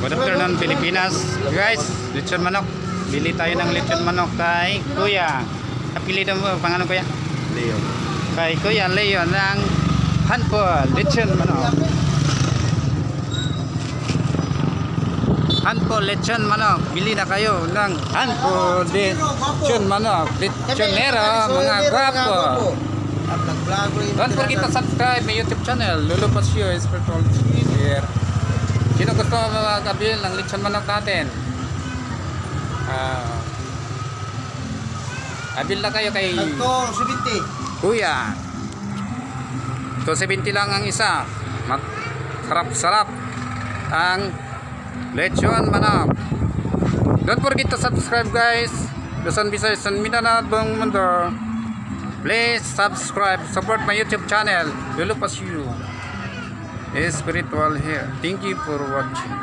Good afternoon, Pilipinas. Guys, lechon manok. Bili tayo ng lechon manok kay Kuya. Apelido mo, pangalan Kuya? Leo. Kay Kuya Leo ng handful lechon manok. Handful lechon manok. Bili na kayo ng handful lechon manok. Lechonero, mga gwapo. Don't forget to subscribe my YouTube channel, Lolo Pasio Spiritual here. Sino gusto mag-abil ng lechon manok natin? Abil na kayo kay Kuya. 270 lang ang isa. Sarap-sarap ang lechon manok. Don't forget to subscribe guys. Luzon, Visayas, and Mindanao, buong mundo. Please subscribe, support my YouTube channel, Lolo Pasio Spiritual here. Thank you for watching.